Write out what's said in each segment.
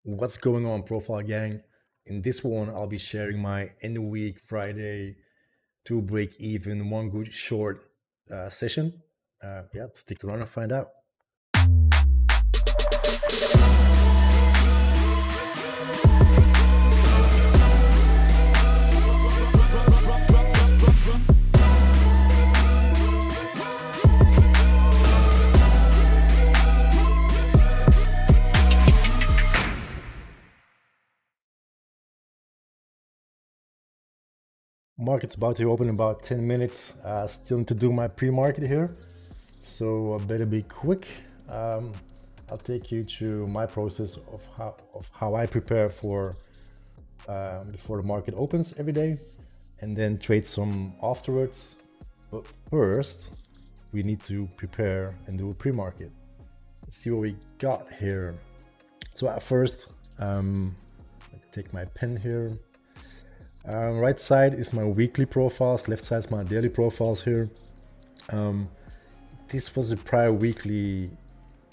What's going on, Profile Gang? In this one, I'll be sharing my end of week Friday to break even one good short session. Yeah, stick around and find out. Market's about to open in about 10 minutes. Still need to do my pre-market here, so I better be quick. I'll take you through my process of how I prepare for before the market opens every day, and then trade some afterwards. But first, we need to prepare and do a pre-market. Let's see what we got here. So at first, take my pen here. Right side is my weekly profiles, left side is my daily profiles here. This was a prior weekly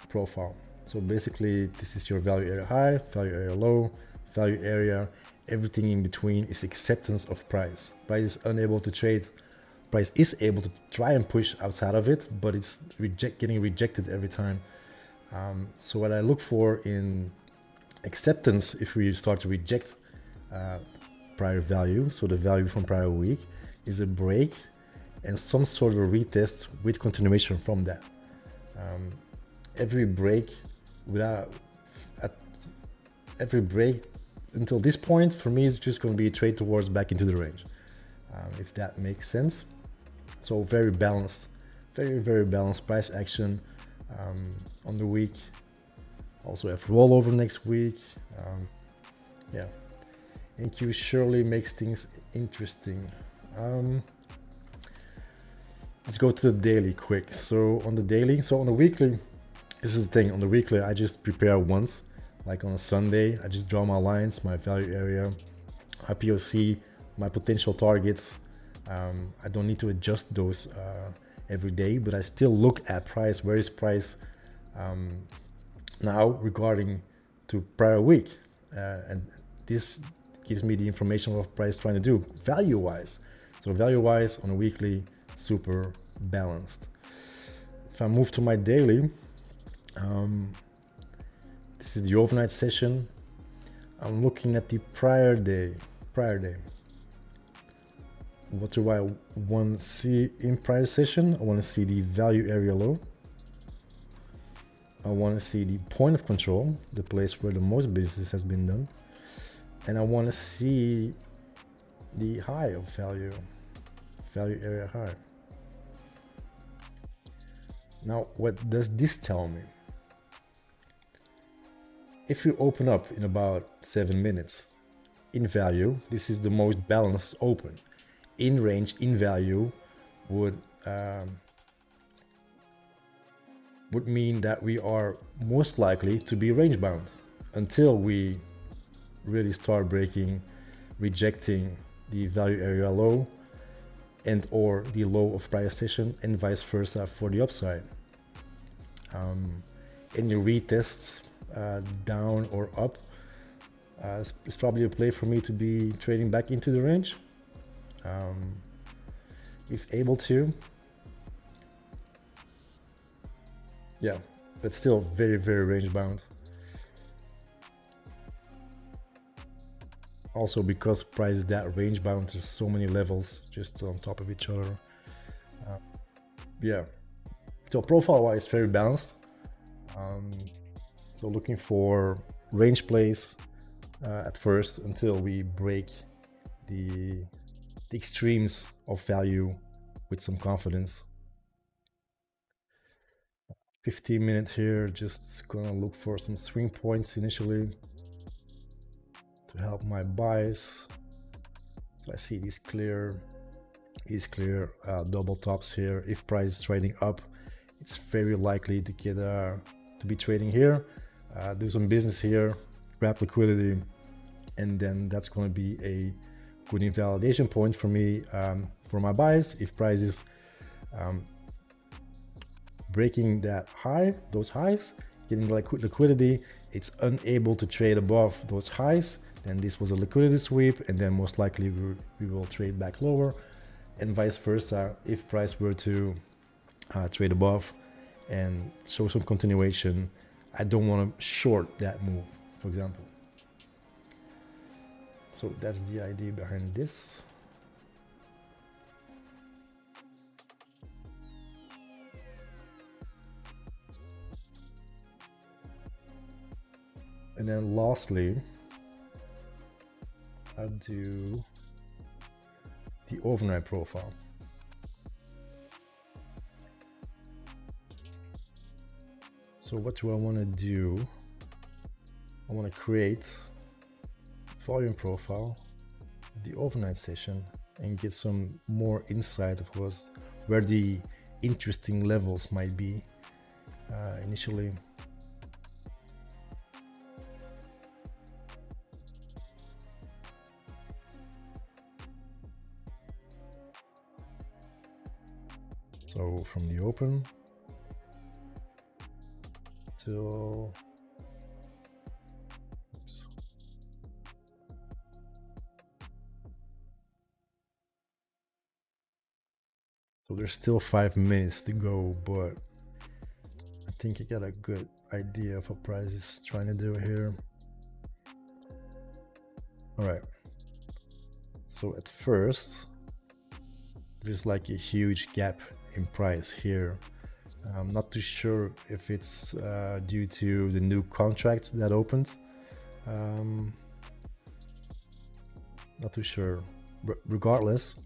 profile. So basically, this is your value area high, value area low, value area. Everything in between is acceptance of price. Price is unable to trade. Price is able to try and push outside of it, but it's getting rejected every time. So what I look for in acceptance, if we start to reject prior value, so the value from prior week, is a break and some sort of a retest with continuation from that. Every break until this point for me is just going to be a trade towards back into the range, if that makes sense. So very balanced, very balanced price action on the week. Also have rollover next week. Yeah, NQ surely makes things interesting. Let's go to the daily quick. So on the weekly, this is the thing. On the weekly, I just prepare once. Like on a Sunday, I just draw my lines, my value area, my POC, my potential targets. I don't need to adjust those every day, but I still look at price. Where is price now regarding to prior week? And this gives me the information of what price trying to do value-wise. So value-wise on a weekly, super balanced. If I move to my daily, this is the overnight session. I'm looking at the prior day. What do I want to see in prior session? I want to see the value area low. I want to see the point of control, the place where the most business has been done. And I want to see the high of value area high. Now, what does this tell me? If you open up in about 7 minutes, in value, this is the most balanced open. In range, in value, would mean that we are most likely to be range bound until we really start rejecting the value area low and or the low of prior session, and vice versa for the upside. Any retests down or up is probably a play for me to be trading back into the range, if able to. Yeah, but still very range bound. Also because price is that range bound, there's so many levels just on top of each other. Yeah, so profile wise, very balanced. So looking for range plays at first until we break the extremes of value with some confidence. 15 minutes here, just gonna look for some swing points initially to help my buys. So I see these clear double tops here. If price is trading up, it's very likely to get to be trading here, do some business here, grab liquidity, and then that's going to be a good invalidation point for me for my buys. If price is breaking that high, those highs, getting liquidity, it's unable to trade above those highs, then this was a liquidity sweep, and then most likely we will trade back lower, and vice versa. If price were to trade above and show some continuation, I don't want to short that move, for example. So that's the idea behind this. And then lastly, I'll do the overnight profile. So what do I want to do? I want to create volume profile, the overnight session, and get some more insight, of course, where the interesting levels might be initially. So from the open till so there's still 5 minutes to go, but I think I got a good idea of what price is trying to do here. All right. So at first, there's like a huge gap in price here. I'm not too sure if it's due to the new contract that opened. Not too sure. But regardless,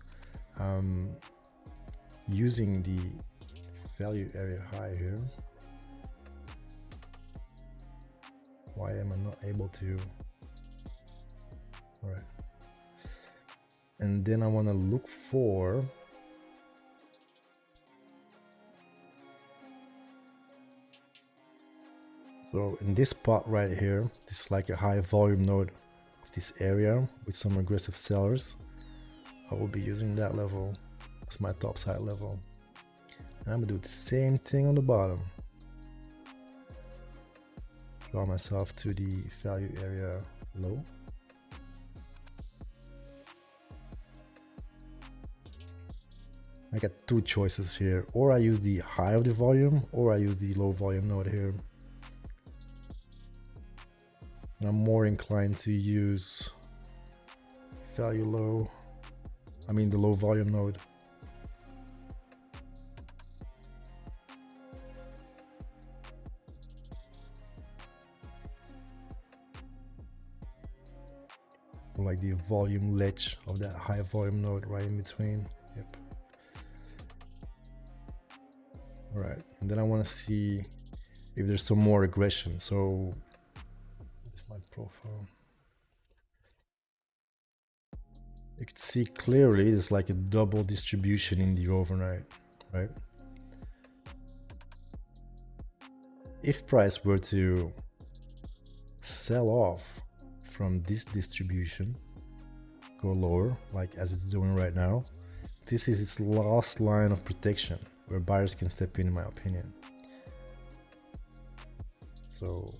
using the value area high here, why am I not able to? All right. And then I want to look for so in this spot right here, this is like a high volume node of this area with some aggressive sellers. I will be using that level as my top side level. And I'm gonna do the same thing on the bottom. Draw myself to the value area low. I got two choices here, or I use the high of the volume, or I use the low volume node here. And I'm more inclined to use value low, the low volume node. Like the volume ledge of that high volume node right in between. Yep. All right, and then I want to see if there's some more aggression. So this is my profile. You can see clearly there's like a double distribution in the overnight, right? If price were to sell off from this distribution, go lower, like as it's doing right now, this is its last line of protection where buyers can step in my opinion. So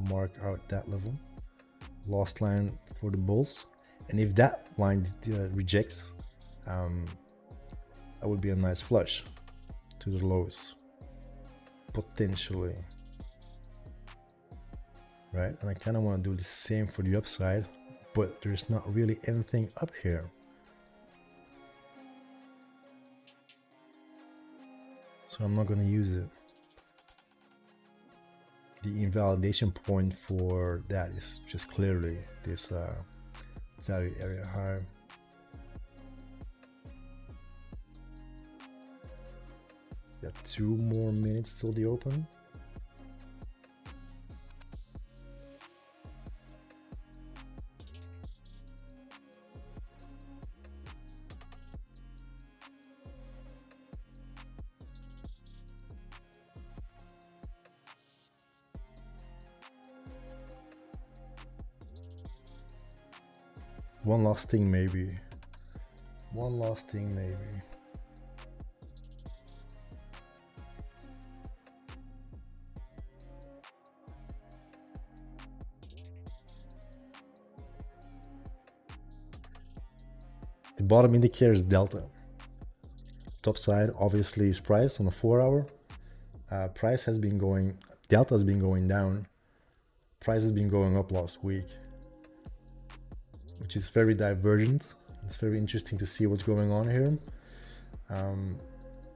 mark out that level, last line for the bulls. And if that line rejects, that would be a nice flush to the lows, potentially. Right, and I kind of want to do the same for the upside, but there's not really anything up here. So I'm not going to use it. The invalidation point for that is just clearly this value area high. Got 2 more minutes till the open. One last thing maybe. One last thing maybe. bottom indicator is delta. Top side obviously is price on the 4-hour. Price has been going, delta has been going down. Price has been going up last week, which is very divergent. It's very interesting to see what's going on here.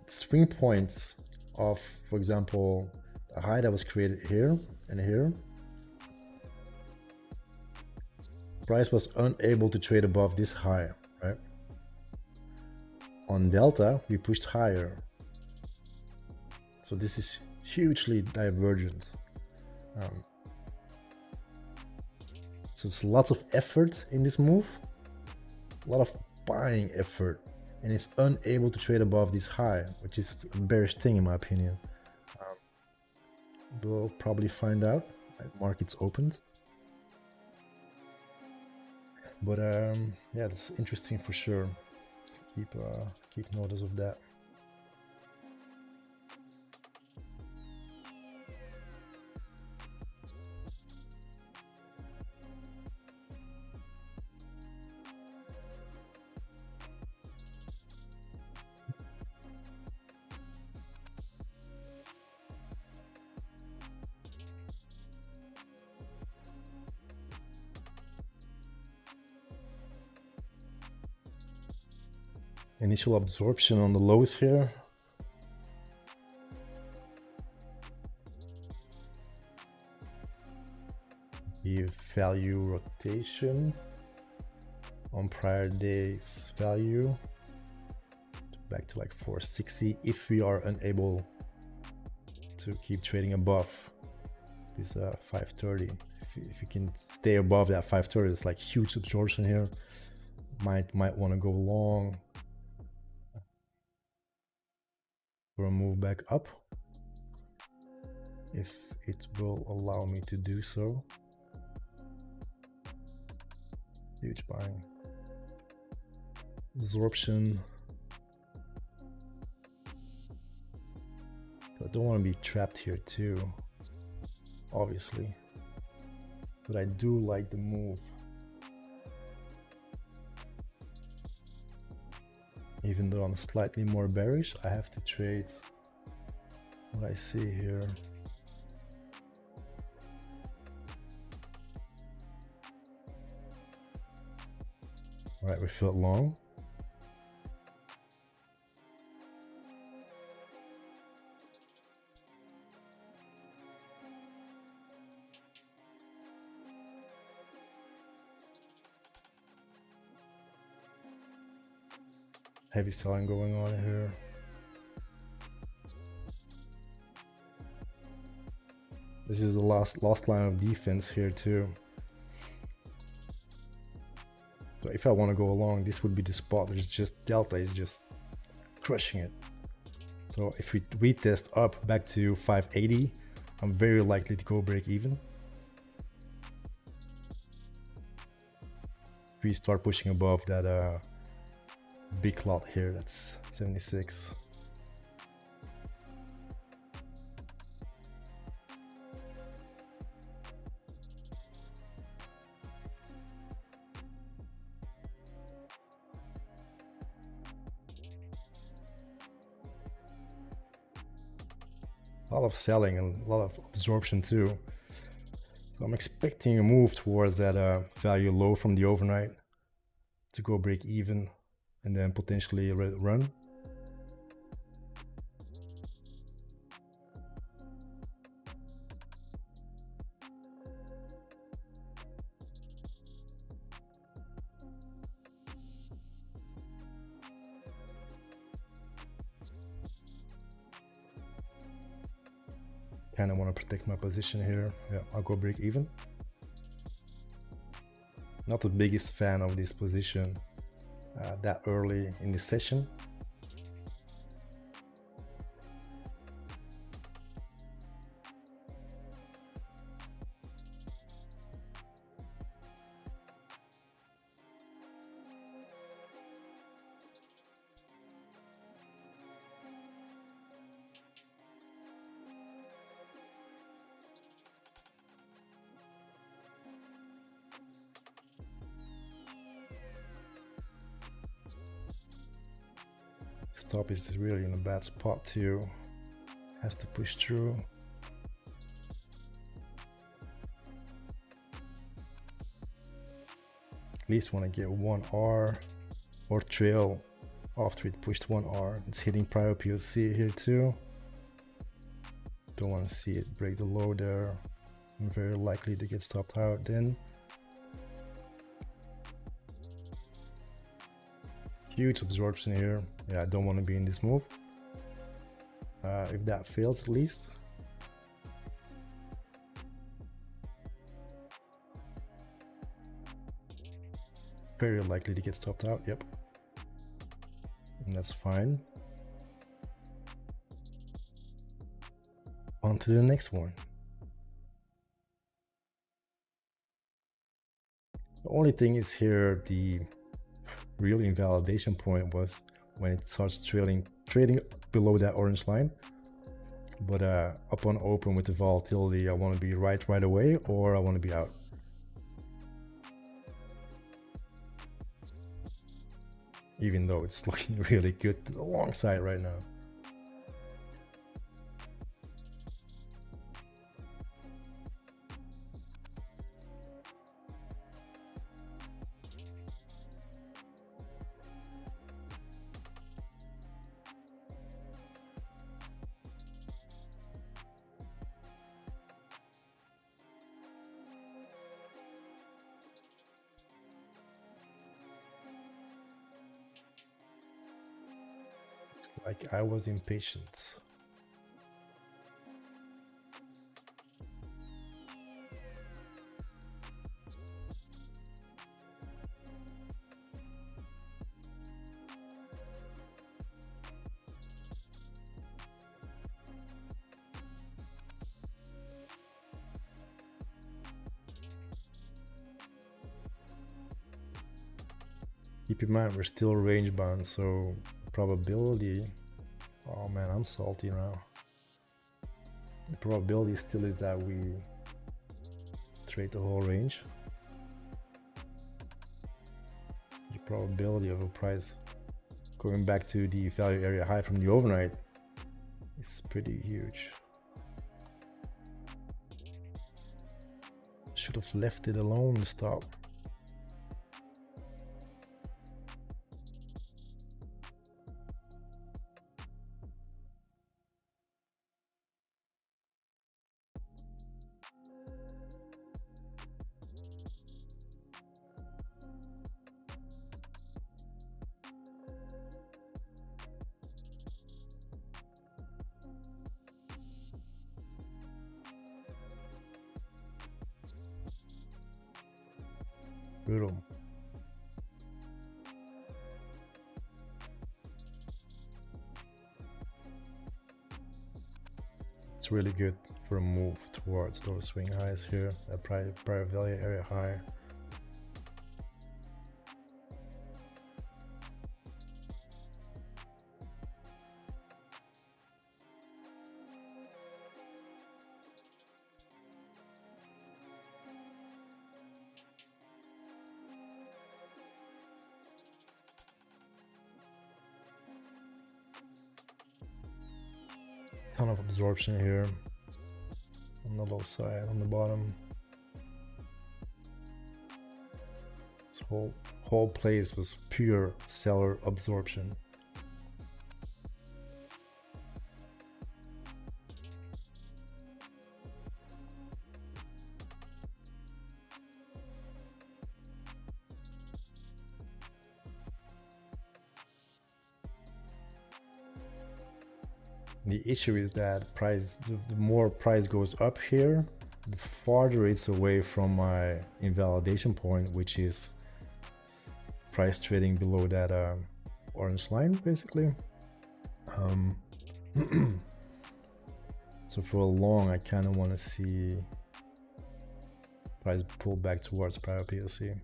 Swing points of, for example, a high that was created here and here. Price was unable to trade above this high, right? On delta, we pushed higher. So this is hugely divergent. So it's lots of effort in this move, a lot of buying effort, and it's unable to trade above this high, which is a bearish thing in my opinion. We'll probably find out. Market's opened. But yeah, it's interesting for sure. Keep notice of that. Initial absorption on the lows here. The value rotation on prior days value back to like 460 if we are unable to keep trading above this 530. If you can stay above that 530, it's like huge absorption here. Might want to go long for a move back up if it will allow me to do so. Huge buying. Absorption. I don't want to be trapped here too, obviously. But I do like the move. Even though I'm slightly more bearish, I have to trade what I see here. All right, we filled long. Heavy selling going on here. This is the last line of defense here too. So if I want to go along, this would be the spot. There's just delta is just crushing it. So if we retest up back to 580, I'm very likely to go break even. If we start pushing above that big lot here, that's 76. A lot of selling and a lot of absorption too. So I'm expecting a move towards that value low from the overnight to go break even and then potentially run. Kind of want to protect my position here. Yeah, I'll go break even. Not the biggest fan of this position that early in the session. stop is really in a bad spot too. Has to push through. At least want to get 1R or trail after it pushed 1R. It's hitting prior POC here too. Don't want to see it break the low there. I'm very likely to get stopped out then. Huge absorption here. Yeah, I don't want to be in this move. If that fails at least. Very likely to get stopped out, yep. And that's fine. On to the next one. The only thing is here, the real invalidation point was when it starts trading below that orange line. But upon open with the volatility, I want to be right away, or I want to be out. Even though it's looking really good to the long side right now. Like I was impatient. Keep in mind we're still range bound, so probability, oh man, I'm salty now. The probability still is that we trade the whole range. The probability of a price going back to the value area high from the overnight is pretty huge. Should have left it alone to stop. Brutal. It's really good for a move towards those swing highs here, that prior value area high. Ton of absorption here on the low side, on the bottom. This whole place was pure seller absorption. The issue is that the more price goes up here, the farther it's away from my invalidation point, which is price trading below that orange line, basically. So for a long, I kind of want to see price pull back towards prior POC.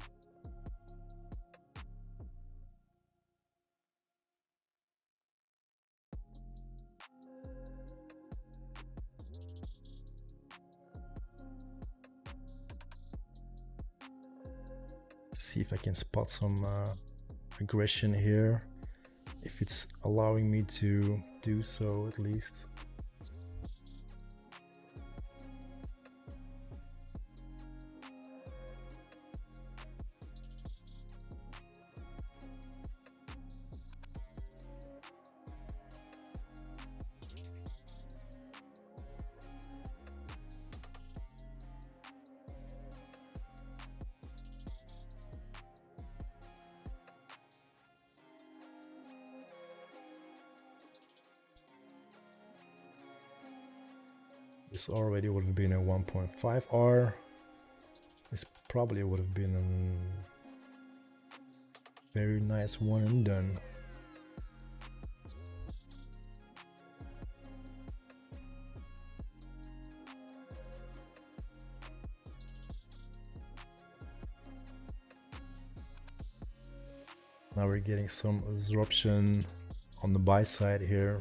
See if I can spot some aggression here. if it's allowing me to do so at least. This already would have been a 1.5R. This probably would have been a very nice one and done. Now we're getting some absorption on the buy side here.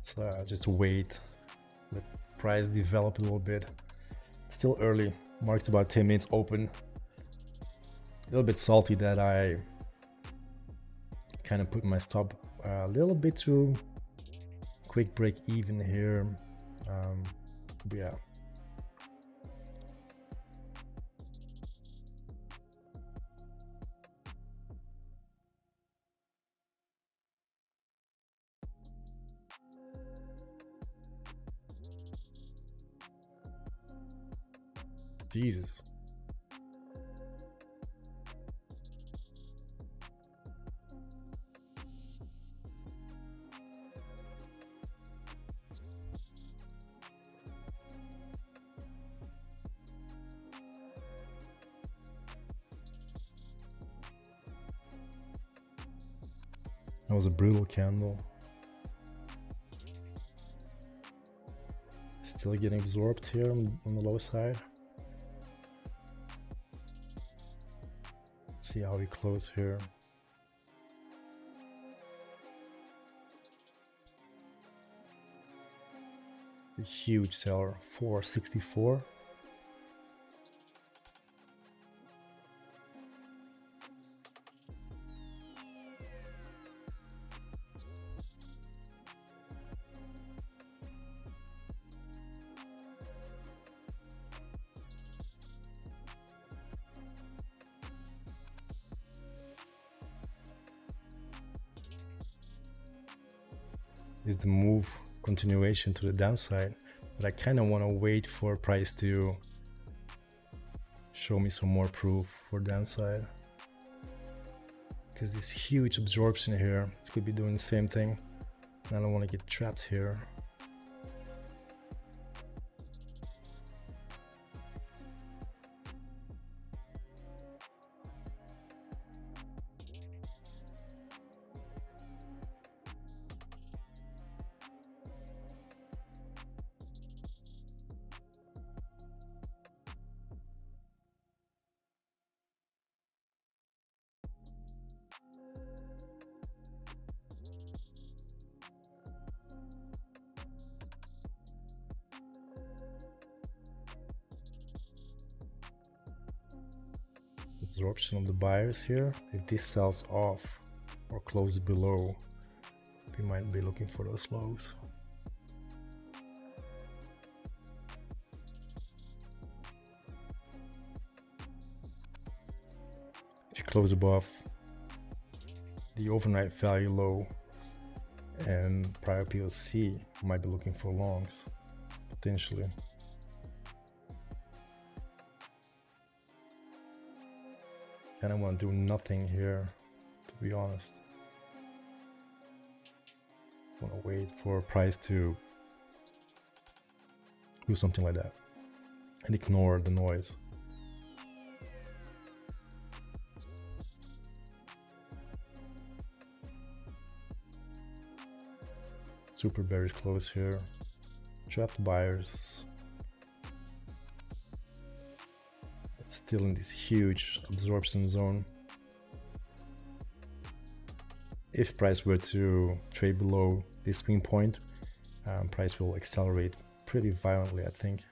So just wait, let price develop a little bit. Still early, market's about 10 minutes open. A little bit salty that I kind of put my stop a little bit too quick break even here. But yeah. Jesus. That was a brutal candle. Still getting absorbed here on the low side. Let's see how we close here. A huge seller, 464. Is the move continuation to the downside, but I kind of want to wait for price to show me some more proof for downside, because this huge absorption here, it could be doing the same thing, and I don't want to get trapped here. Absorption of the buyers here. If this sells off or closes below, we might be looking for those lows. If you close above the overnight value low and prior PLC, might be looking for longs potentially. I don't want to do nothing here, to be honest. I want to wait for price to do something like that and ignore the noise. Super bearish close here. Trapped buyers. Still in this huge absorption zone. If price were to trade below this swing point, price will accelerate pretty violently, I think.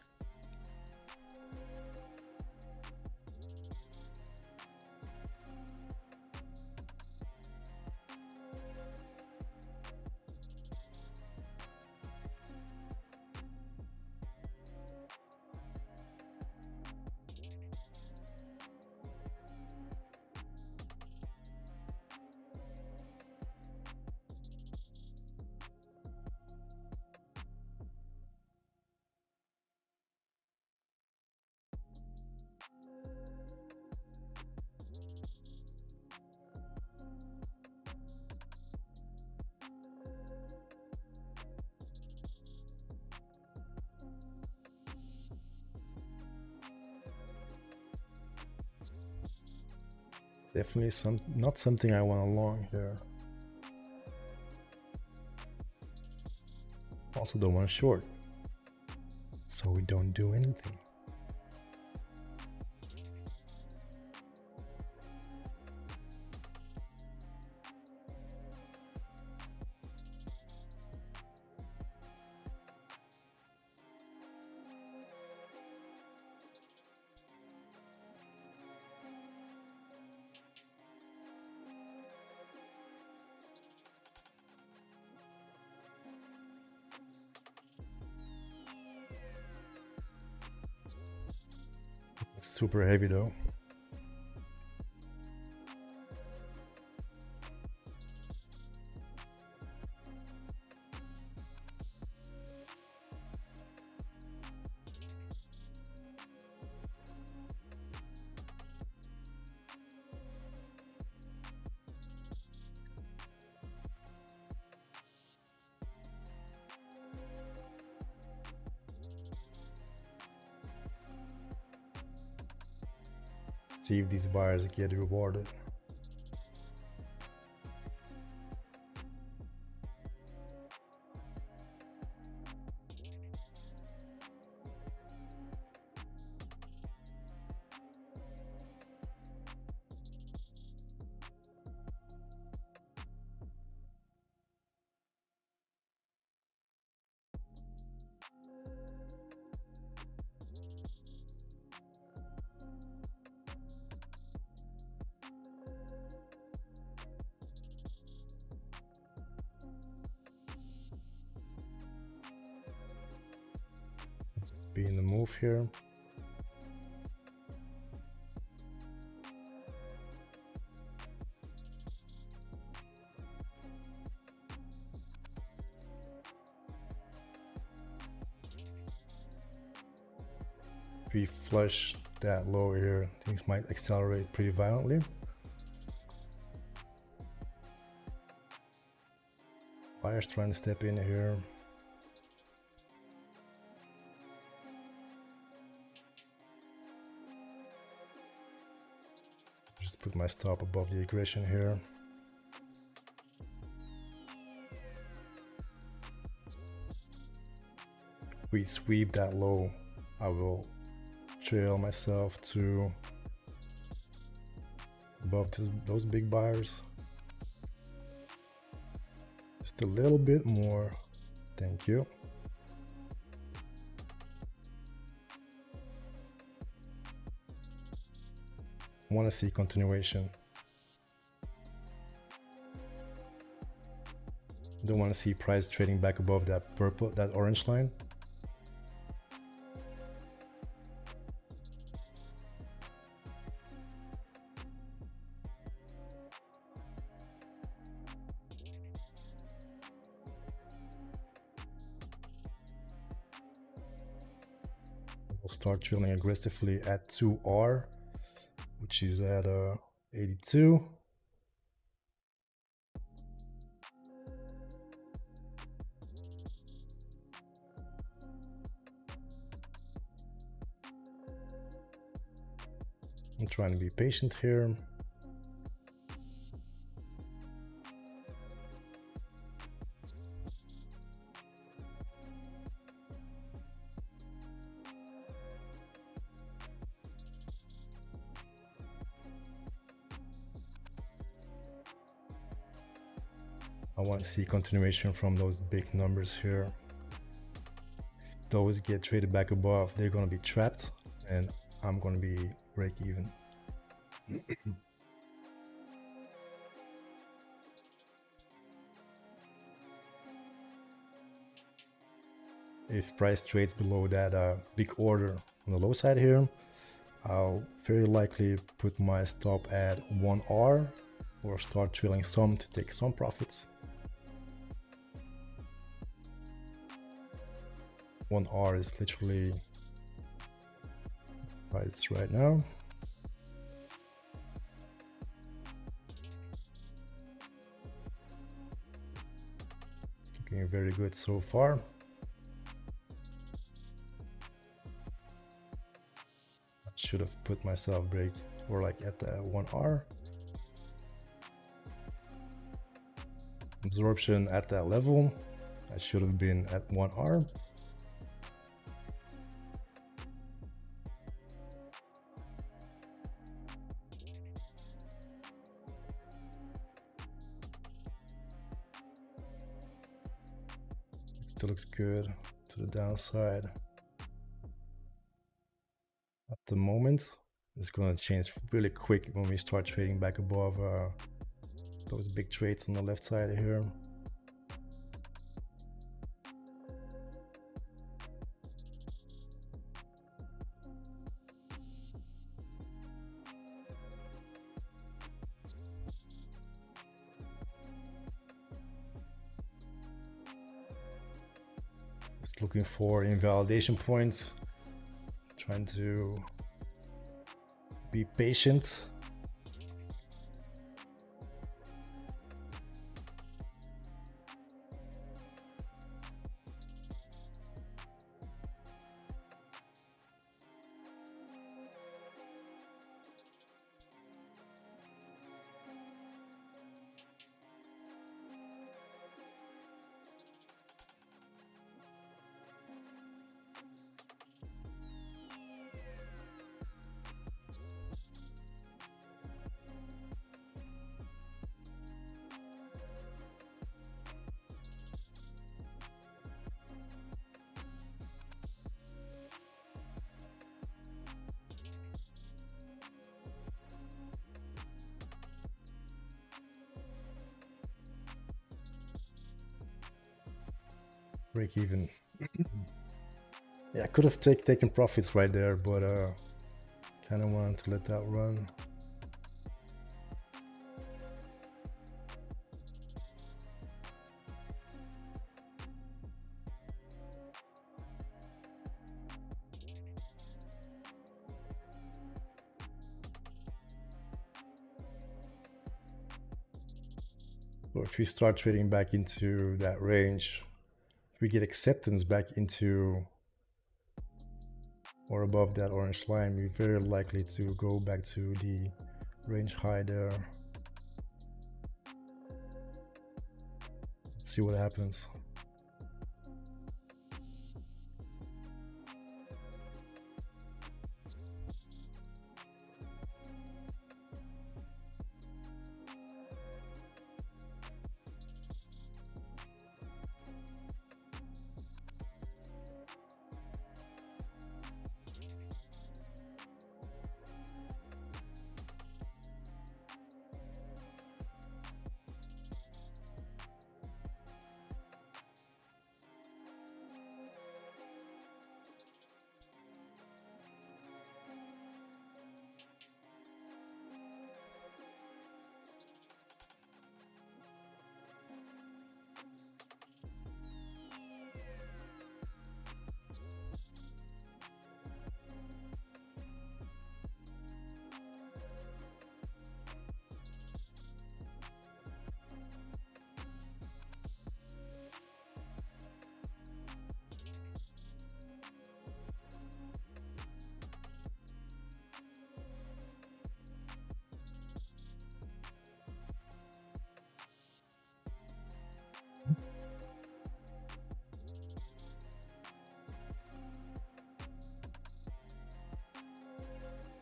Definitely not something I want along here. Also don't want short, so we don't do anything. Super heavy though. See if these buyers get rewarded. Be in the move here. If we flush that low here, things might accelerate pretty violently. Buyers trying to step in here. Just put my stop above the aggression here. If we sweep that low, I will trail myself to above those big buyers. Just a little bit more. Thank you. I want to see continuation. Don't want to see price trading back above that orange line. We'll start drilling aggressively at 2R, which is at 82. I'm trying to be patient here. I want to see continuation from those big numbers here. those get traded back above, they're going to be trapped and I'm going to be break even. If price trades below that big order on the low side here, I'll very likely put my stop at 1R or start trailing some to take some profits. 1R is literally price right now. Looking very good so far. I should have put myself break or like at the 1R. Absorption at that level, I should have been at 1R. It still looks good to the downside. At the moment, it's going to change really quick when we start trading back above those big trades on the left side here. Just looking for invalidation points, trying to be patient. Break even. Yeah, I could have taken profits right there, but kind of wanted to let that run. So if we start trading back into that range, if we get acceptance back into or above that orange line, we're very likely to go back to the range high there. Let's see what happens.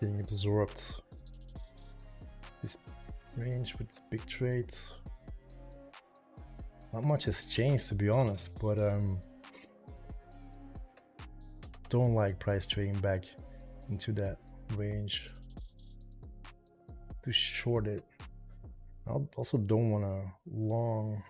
Being absorbed. This range with big trades. Not much has changed, to be honest, but don't like price trading back into that range to short it. I also don't want to long.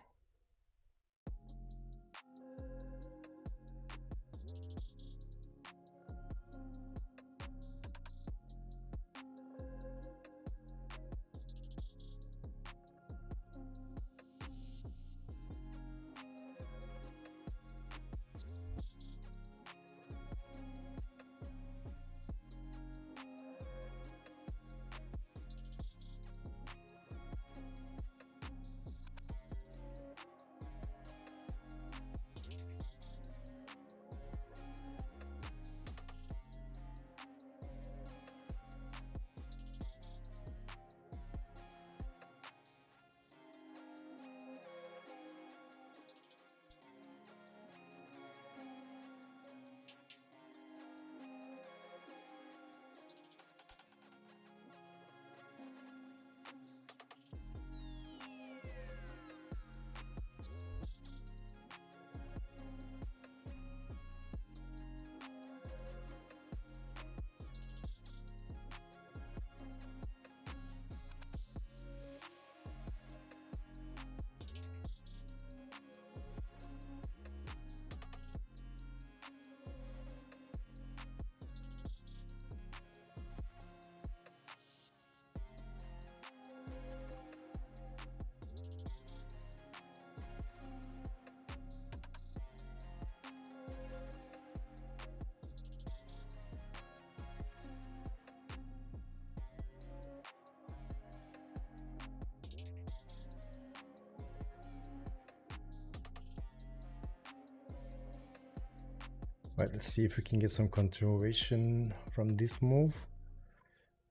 Right, let's see if we can get some continuation from this move.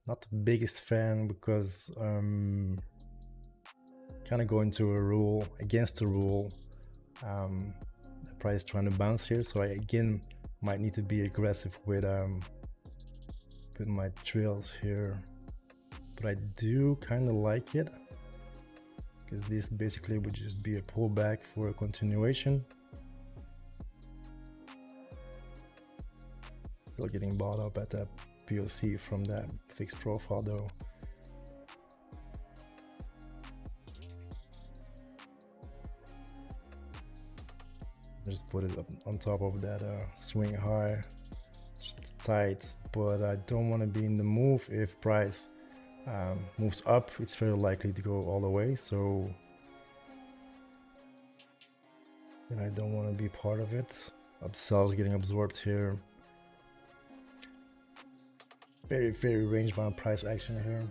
Not the biggest fan because kind of going to a rule against the rule. The price trying to bounce here, so I again might need to be aggressive with my trails here. But I do kind of like it because this basically would just be a pullback for a continuation. Still getting bought up at that POC from that fixed profile though. Just put it up on top of that swing high. It's tight, but I don't want to be in the move. If price moves up, it's very likely to go all the way, so and I don't want to be part of it. Upsells getting absorbed here. Very range bound price action here.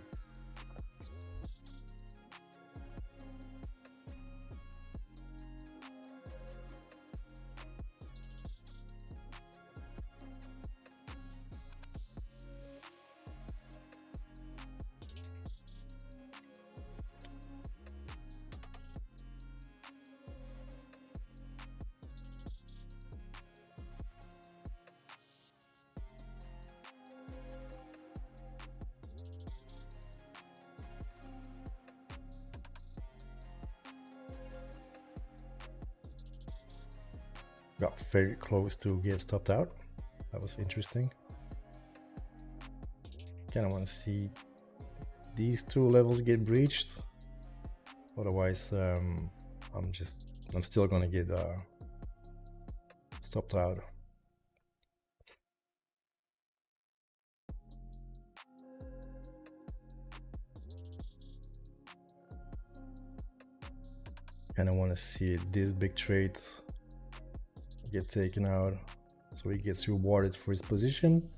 Got very close to get stopped out. That was interesting. Kind of want to see these two levels get breached. Otherwise, I'm still gonna get stopped out. Kind of want to see this big trade get taken out so he gets rewarded for his position.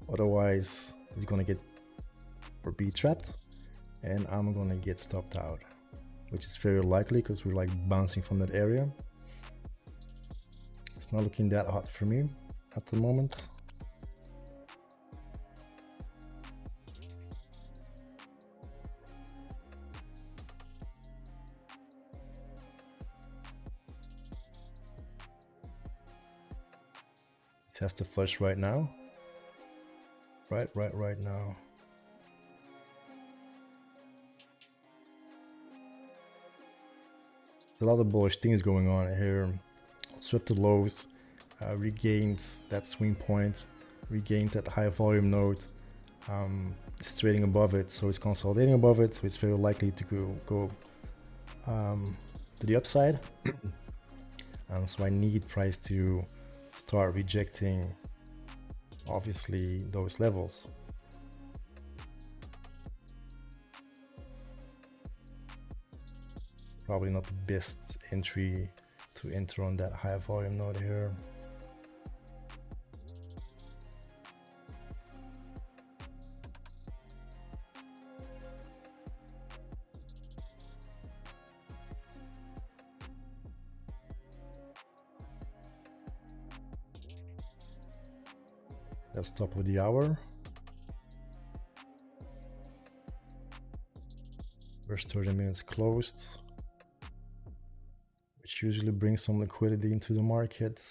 Otherwise he's gonna get or be trapped and I'm gonna get stopped out, which is very likely because we're like bouncing from that area. It's not looking that hot for me at the moment. Has to flush right now. Right now. A lot of bullish things going on here. Swept the lows, regained that swing point. regained that high volume node. It's trading above it, so it's consolidating above it, so it's very likely to go to the upside. And so I need price to start rejecting, obviously, those levels. Probably not the best entry to enter on that high volume node here. That's top of the hour. First 30 minutes closed, which usually brings some liquidity into the market.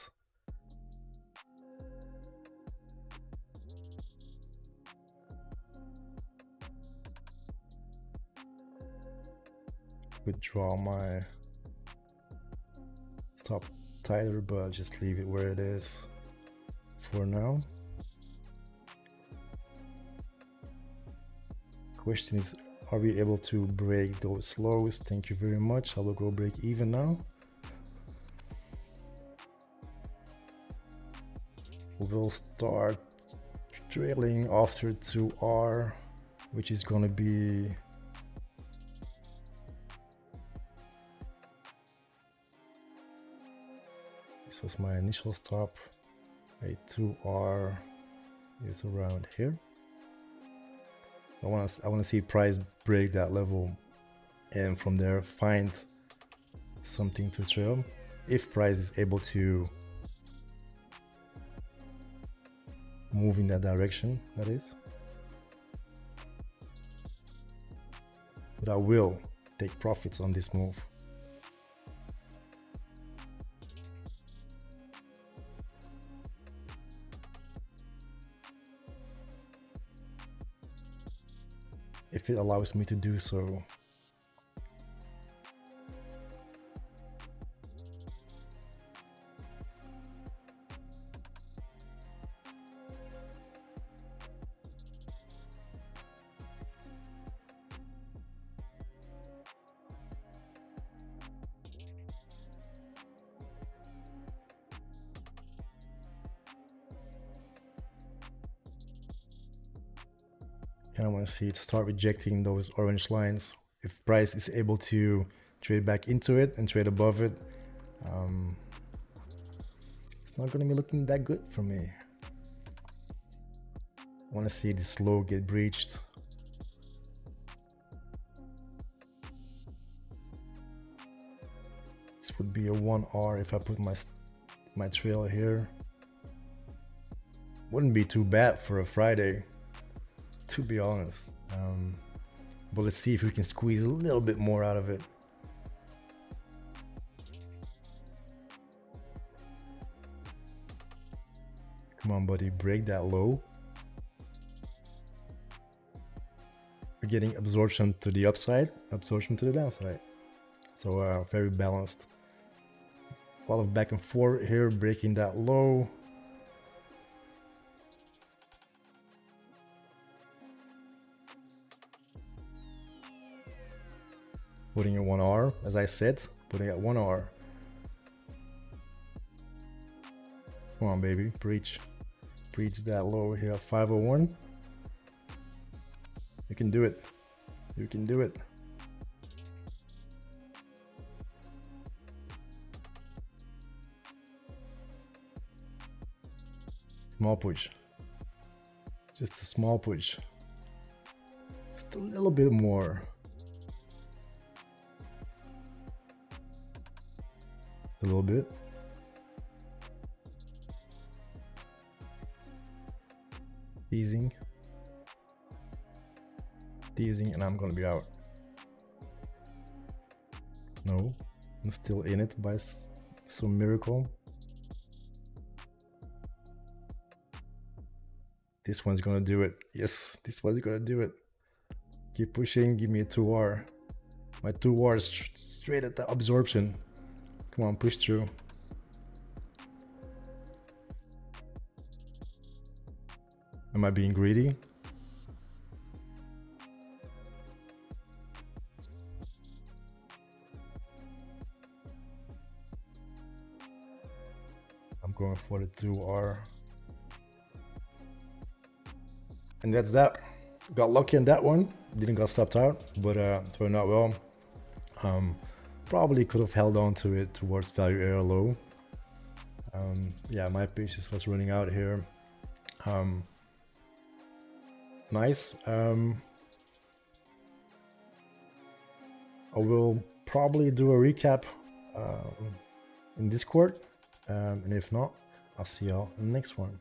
Withdraw my stop tighter, but I'll just leave it where it is for now. Question is, are we able to break those lows? Thank you very much. I will go break even now. We will start trailing after 2R, which is gonna be this was my initial stop. A 2R is around here. I want to see price break that level, and from there find something to trail. If price is able to move in that direction, that is. But I will take profits on this move. If it allows me to do so. And I want to see it start rejecting those orange lines. If price is able to trade back into it and trade above it, it's not going to be looking that good for me. I want to see this low get breached. This would be a 1R if I put my trail here. Wouldn't be too bad for a Friday, to be honest. But let's see if we can squeeze a little bit more out of it. Come on, buddy, break that low. We're getting absorption to the upside, absorption to the downside. So very balanced. A lot of back and forth here, breaking that low. Putting in 1R, as I said, putting at 1R. Come on, baby, breach that low here at 501. You can do it. You can do it. Small push. Just a small push. Just a little bit more. A little bit. Teasing, and I'm gonna be out. No, I'm still in it by some miracle. This one's gonna do it. Yes, this one's gonna do it. Keep pushing, give me a 2R. My 2R is straight at the absorption. Come on, push through. Am I being greedy? I'm going for the 2R. And that's that. Got lucky on that one. Didn't get stopped out, but turned out well. Probably could have held on to it towards value area low. Yeah, my patience was running out here. Nice. I will probably do a recap in Discord, and if not, I'll see y'all in the next one.